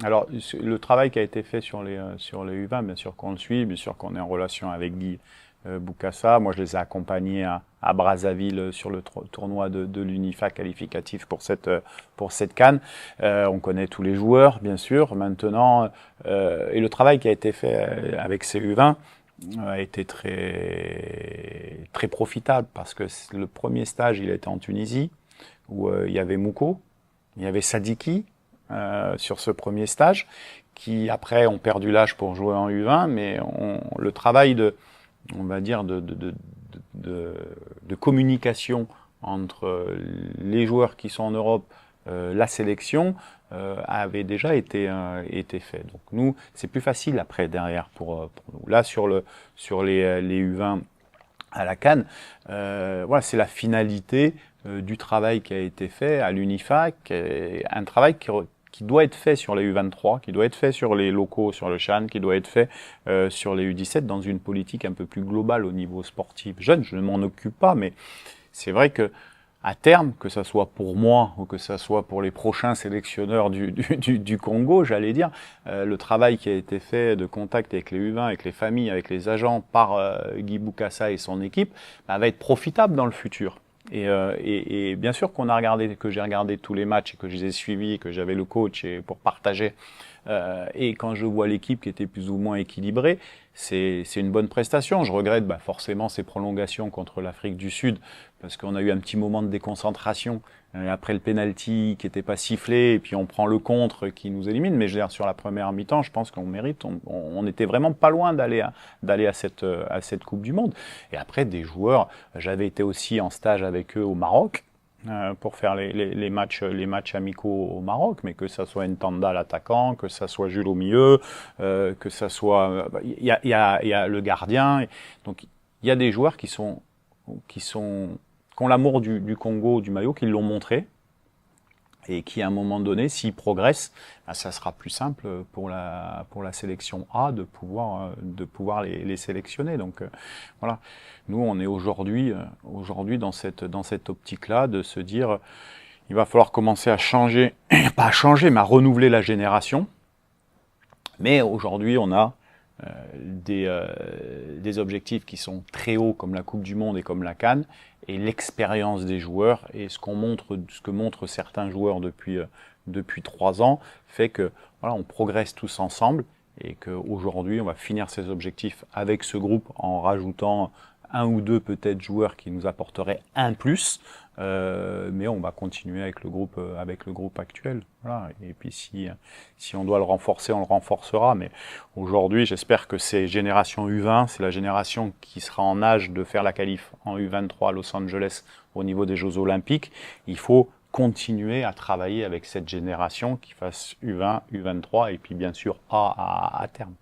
Alors, le travail qui a été fait sur les U20, bien sûr qu'on le suit, bien sûr qu'on est en relation avec Guy Boukassa. Moi, je les ai accompagnés à Brazzaville sur le tournoi de l'UNIFA qualificatif pour cette CAN. On connaît tous les joueurs, bien sûr, maintenant. Et le travail qui a été fait avec ces U20 a été très profitable parce que le premier stage, il a été en Tunisie, où il y avait Mouko, il y avait Sadiki sur ce premier stage, qui après ont perdu l'âge pour jouer en U20, mais le travail on va dire, de communication entre les joueurs qui sont en Europe, la sélection, avait déjà été fait. Donc nous, c'est plus facile après derrière pour nous. Là, sur les U20 à la CAN, voilà, c'est la finalité du travail qui a été fait à l'UNIFAC, un travail qui doit être fait sur les U23, qui doit être fait sur les locaux, sur le CHAN, qui doit être fait sur les U17 dans une politique un peu plus globale au niveau sportif jeune. Je ne m'en occupe pas, mais c'est vrai que à terme, que ce soit pour moi ou que ce soit pour les prochains sélectionneurs du Congo, j'allais dire, le travail qui a été fait de contact avec les U20, avec les familles, avec les agents par Guy Boukassa et son équipe, bah, va être profitable dans le futur. Et bien sûr que j'ai regardé tous les matchs et que je les ai suivis, et que j'avais le coach et pour partager. Et quand je vois l'équipe qui était plus ou moins équilibrée, c'est une bonne prestation. Je regrette forcément ces prolongations contre l'Afrique du Sud parce qu'on a eu un petit moment de déconcentration après le penalty qui n'était pas sifflé et puis on prend le contre qui nous élimine. Mais je veux dire, sur la première mi-temps, je pense qu'on mérite. On était vraiment pas loin d'aller à cette Coupe du Monde. Et après, des joueurs, j'avais été aussi en stage avec eux au Maroc pour faire les matchs amicaux au Maroc, mais que ça soit Ntanda l'attaquant, que ça soit Jules au milieu, que ça soit il y a le gardien. Donc il y a des joueurs qui ont l'amour du Congo, du maillot, qui l'ont montré et qui à un moment donné, s'ils progressent, ça sera plus simple pour la sélection A de pouvoir les sélectionner. Donc voilà, nous on est aujourd'hui dans cette optique-là de se dire il va falloir commencer à changer, pas à changer, mais à renouveler la génération. Mais aujourd'hui on a des objectifs qui sont très hauts comme la Coupe du Monde et comme la CAN, et l'expérience des joueurs et ce que montrent certains joueurs depuis 3 ans fait que voilà, on progresse tous ensemble et qu'aujourd'hui on va finir ces objectifs avec ce groupe en rajoutant un ou deux peut-être joueurs qui nous apporteraient un plus, mais on va continuer avec le groupe actuel. Voilà. Et puis si on doit le renforcer, on le renforcera. Mais aujourd'hui, j'espère que ces générations U20, c'est la génération qui sera en âge de faire la qualif en U23 à Los Angeles au niveau des Jeux Olympiques. Il faut continuer à travailler avec cette génération qui fasse U20, U23 et puis bien sûr A à terme.